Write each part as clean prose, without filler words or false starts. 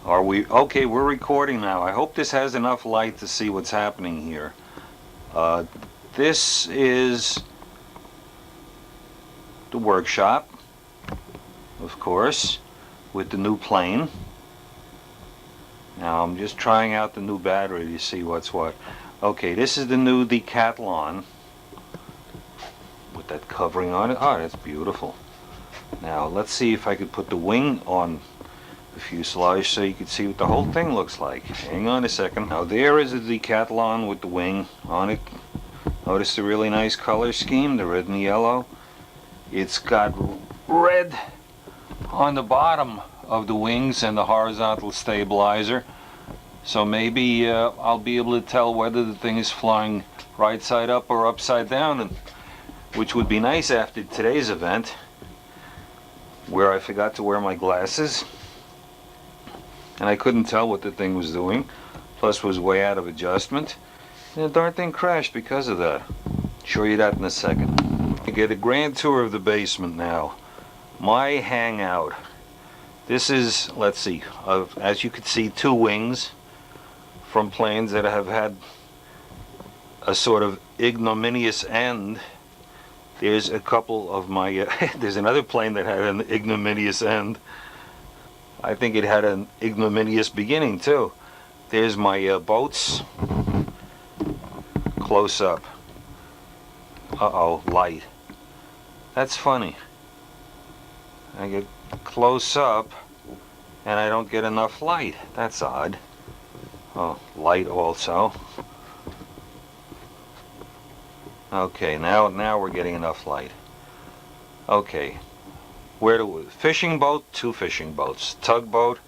Are we okay? We're recording now. I hope this has enough light to see what's happening here. This is the workshop, of course, with the new plane. Now I'm just trying out the new battery to see what's what. Okay, this is the new Decathlon with that covering on it. Oh, that's beautiful. Now let's see if I could put the wing on the fuselage so you can see what the whole thing looks like. Hang on a second. Now there is a Decathlon with the wing on it. Notice the really nice color scheme, the red and the yellow. It's got red on the bottom of the wings and the horizontal stabilizer, so maybe I'll be able to tell whether the thing is flying right side up or upside down, and which would be nice after today's event where I forgot to wear my glasses and I couldn't tell what the thing was doing, plus was way out of adjustment, and the darn thing crashed because of that. Show you that in a second. You get a grand tour of the basement now. My hangout. This is, let's see, as you can see, two wings from planes that have had a sort of ignominious end. There's a couple of my, there's another plane that had an ignominious end. I think it had an ignominious beginning too. There's my boats. Close up. Uh-oh, light. That's funny. I get close up and I don't get enough light. That's odd. Oh, light also. Okay, now we're getting enough light. Okay. Where do we? Fishing boat, two fishing boats. Tugboat.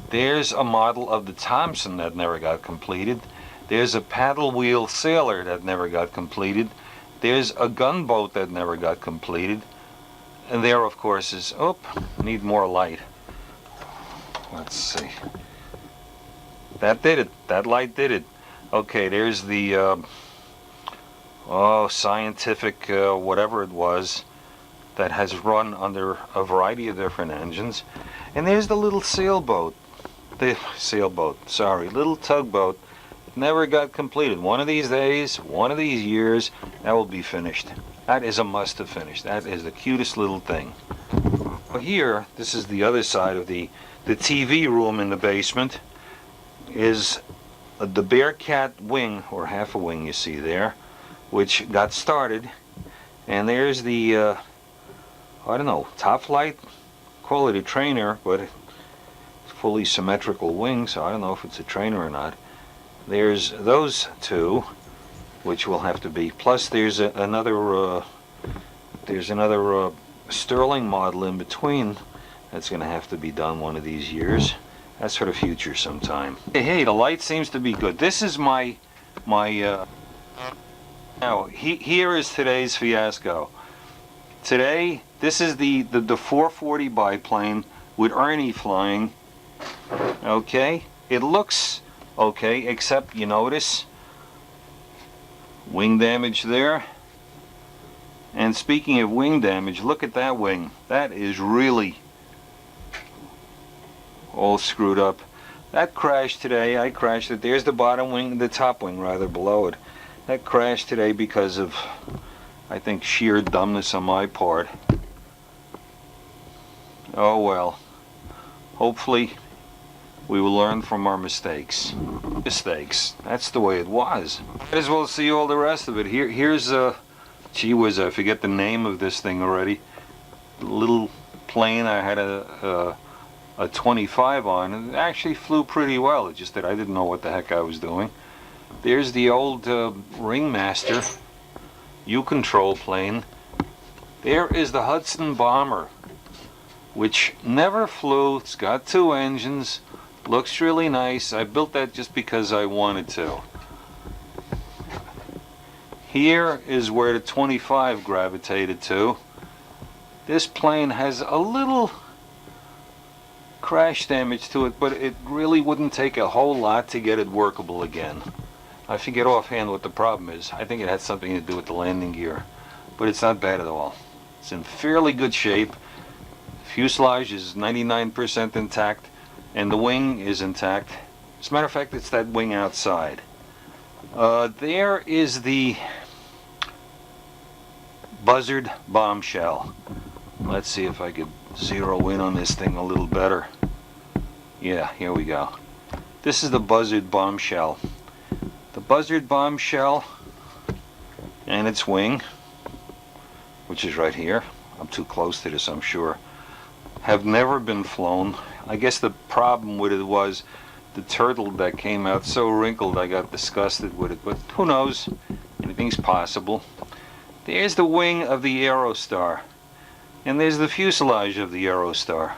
There's a model of the Thompson that never got completed. There's a paddle wheel sailor that never got completed. There's a gunboat that never got completed. And there, of course, is, need more light. Let's see. That did it. That light did it. Okay, there's the, scientific, whatever it was, that has run under a variety of different engines. And there's the little little tugboat. Never got completed. One of these days, one of these years, that will be finished. That is a must have finished. That is the cutest little thing. Here, this is the other side of the TV room in the basement, is the Bearcat wing, or half a wing you see there, which got started. And there's the, I don't know, top flight? Call it a trainer, but it's fully symmetrical wing, so I don't know if it's a trainer or not. There's those two, which will have to be. Plus, there's another Sterling model in between that's going to have to be done one of these years. That's for the future sometime. Hey, the light seems to be good. This is my now here is today's fiasco. Today, this is the 440 biplane with Ernie flying. Okay, it looks okay, except you notice wing damage there. And speaking of wing damage, look at that wing. That is really all screwed up. That crashed today. I crashed it. There's the bottom wing, the top wing rather, below it. That crashed today because of, I think, sheer dumbness on my part. Oh well. Hopefully we will learn from our mistakes. That's the way it was. Might as well see all the rest of it. Here's gee whiz, I forget the name of this thing already. Little plane I had a 25 on, and it actually flew pretty well. It's just that I didn't know what the heck I was doing. There's the old Ringmaster U-control plane. There is the Hudson Bomber, which never flew. It's got two engines. Looks really nice. I built that just because I wanted to. Here is where the 25 gravitated to. This plane has a little crash damage to it, but it really wouldn't take a whole lot to get it workable again. I forget offhand what the problem is. I think it had something to do with the landing gear, but it's not bad at all. It's in fairly good shape. Fuselage is 99% intact. and the wing is intact. As a matter of fact, it's that wing outside. There is the buzzard bombshell. Let's see if I could zero in on this thing a little better. Yeah, here we go. This is the buzzard bombshell. The buzzard bombshell and its wing, which is right here. I'm too close to this, I'm sure. Have never been flown. I guess the problem with it was the turtle that came out so wrinkled I got disgusted with it, but who knows? Anything's possible. There's the wing of the Aerostar, and there's the fuselage of the Aerostar.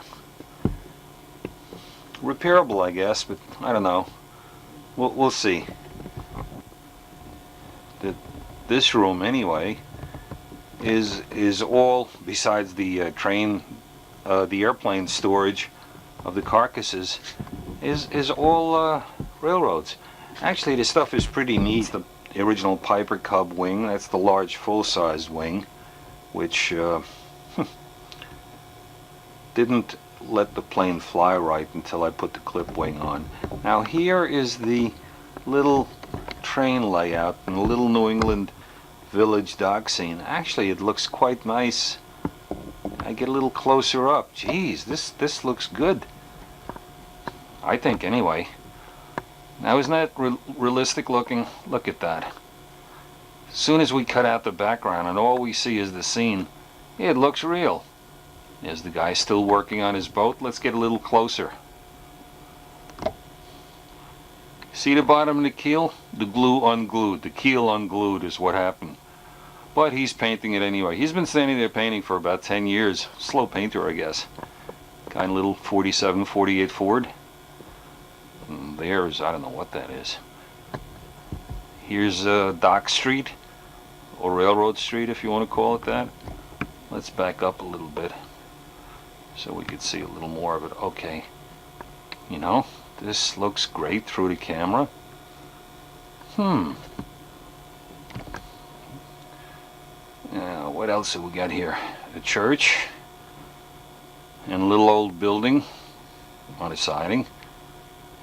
Repairable, I guess, but I don't know. We'll see. This room, anyway, is all, besides the the airplane storage of the carcasses, is all railroads. Actually, this stuff is pretty neat. The original Piper Cub wing, that's the large full-size wing, which didn't let the plane fly right until I put the clip wing on. Now here is the little train layout in the little New England village dock scene. Actually, it looks quite nice. I get a little closer up. Geez, this looks good. I think, anyway. Now, isn't that realistic looking? Look at that. As soon as we cut out the background and all we see is the scene, it looks real. Is the guy still working on his boat? Let's get a little closer. See the bottom of the keel? The glue unglued. The keel unglued is what happened. But he's painting it anyway. He's been standing there painting for about 10 years. Slow painter, I guess. Kind of little 47, 48 Ford. And there's, I don't know what that is. Here's Dock Street, or Railroad Street if you want to call it that. Let's back up a little bit so we could see a little more of it. Okay. You know, this looks great through the camera. What else have we got here? A church and a little old building on a siding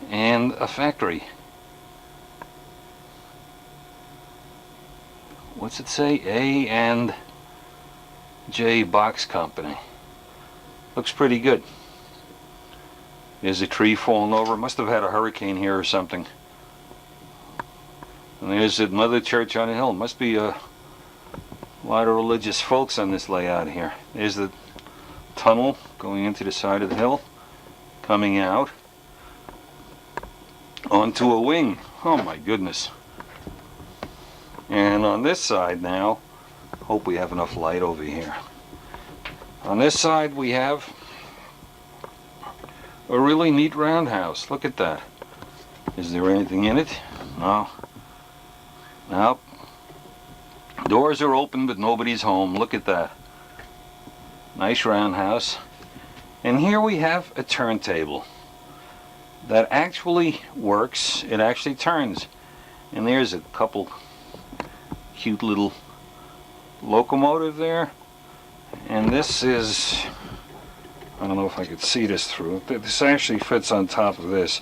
and a factory. What's it say? A and J Box Company. Looks pretty good. There's a tree falling over. Must have had a hurricane here or something. And there's another church on a hill. Must be a lot of religious folks on this layout here. There's the tunnel going into the side of the hill, coming out onto a wing. Oh my goodness. And on this side now, hope we have enough light over here. On this side we have a really neat roundhouse. Look at that. Is there anything in it? No. Nope. Doors are open but nobody's home. Look at that. Nice roundhouse. And here we have a turntable that actually works. It actually turns. And there's a couple cute little locomotive there. And this is, I don't know if I could see this through. This actually fits on top of this.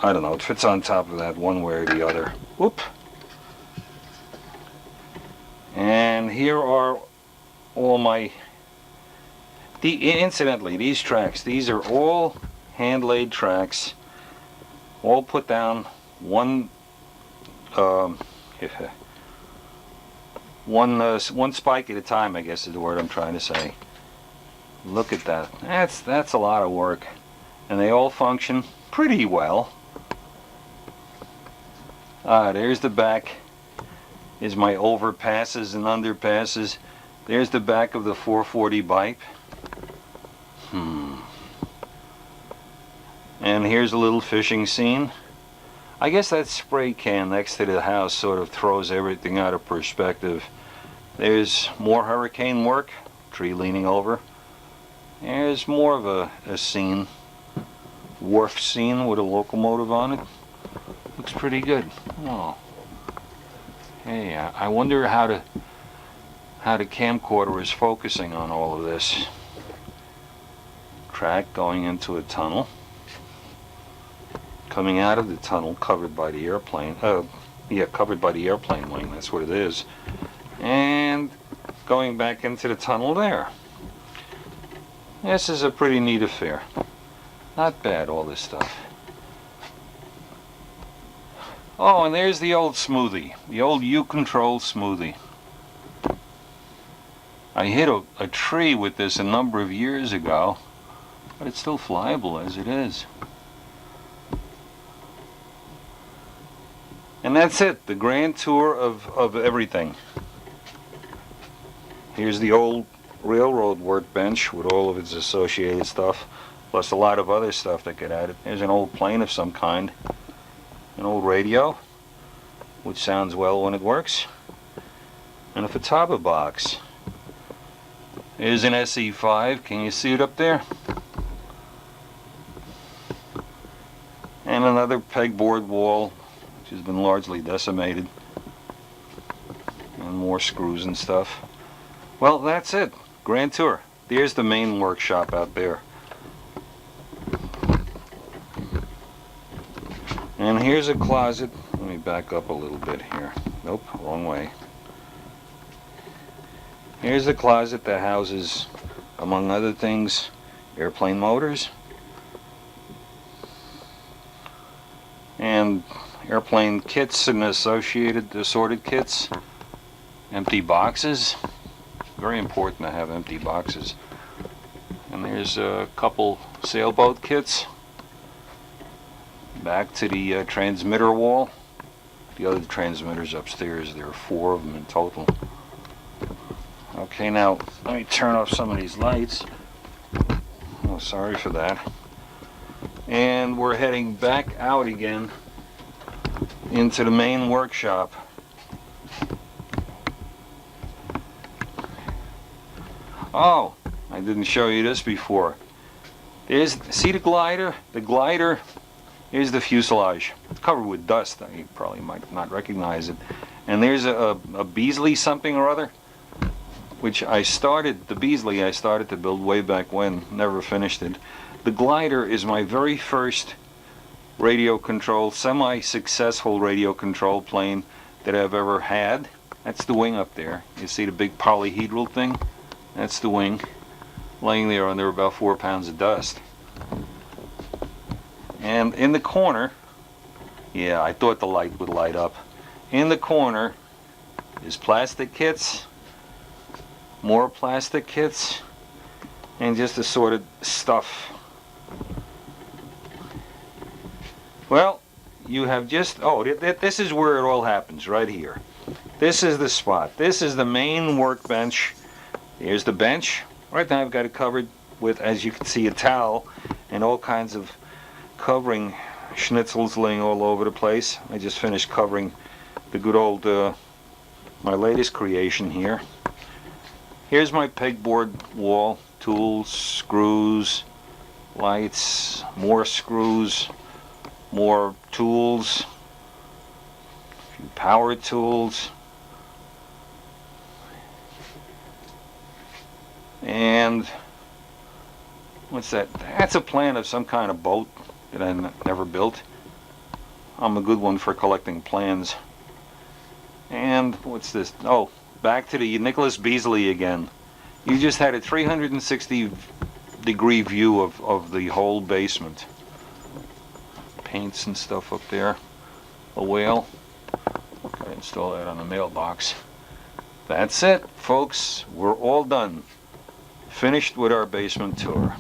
I don't know, it fits on top of that one way or the other. Whoop. And here are all my, incidentally, these tracks, these are all hand-laid tracks, all put down one spike at a time, I guess is the word I'm trying to say. Look at that. That's a lot of work. And they all function pretty well. There's the back. Is my overpasses and underpasses. There's the back of the 440 bike. And here's a little fishing scene. I guess that spray can next to the house sort of throws everything out of perspective. There's more hurricane work. Tree leaning over. There's more of a scene. Wharf scene with a locomotive on it. Looks pretty good. Oh. Hey, I wonder how the camcorder is focusing on all of this. track going into a tunnel. Coming out of the tunnel, covered by the airplane. Covered by the airplane wing. That's what it is. And going back into the tunnel there. This is a pretty neat affair. Not bad, all this stuff. Oh, and there's the old smoothie. The old U-Control smoothie. I hit a tree with this a number of years ago, but it's still flyable as it is. And that's it, the grand tour of everything. Here's the old railroad workbench with all of its associated stuff, plus a lot of other stuff that get added. There's an old plane of some kind, an old radio, which sounds well when it works, and a Futaba box. Here's an SE5, can you see it up there? And another pegboard wall, which has been largely decimated, and more screws and stuff. Well, that's it. Grand tour. There's the main workshop out there. And here's a closet. Let me back up a little bit here. Nope, wrong way. Here's a closet that houses, among other things, airplane motors and airplane kits and associated assorted kits. Empty boxes. Very important to have empty boxes. And there's a couple sailboat kits. Back to the transmitter wall. The other transmitters upstairs, there are 4 of them in total. Okay, now let me turn off some of these lights. Oh, sorry for that. And we're heading back out again into the main workshop. Oh, I didn't show you this before. See the glider? The glider is the fuselage. It's covered with dust. You probably might not recognize it. And there's a Beasley something or other, which I started to build way back when, never finished it. The glider is my very first radio control, semi-successful radio control plane that I've ever had. That's the wing up there. You see the big polyhedral thing? That's the wing, laying there under about 4 pounds of dust. And in the corner, yeah, I thought the light would light up. In the corner is plastic kits, more plastic kits, and just assorted stuff. Well, you have just, this is where it all happens, right here. This is the spot. This is the main workbench. Here's the bench. Right now I've got it covered with, as you can see, a towel and all kinds of covering schnitzels laying all over the place. I just finished covering the good old, my latest creation here. Here's my pegboard wall, tools, screws, lights, more screws, more tools, a few power tools. And what's that? That's a plan of some kind of boat that I never built. I'm a good one for collecting plans. And what's this? Oh, back to the Nicholas Beasley again. You just had a 360-degree view of the whole basement. Paints and stuff up there. A whale. Okay, install that on the mailbox. That's it, folks. We're all done. Finished with our basement tour.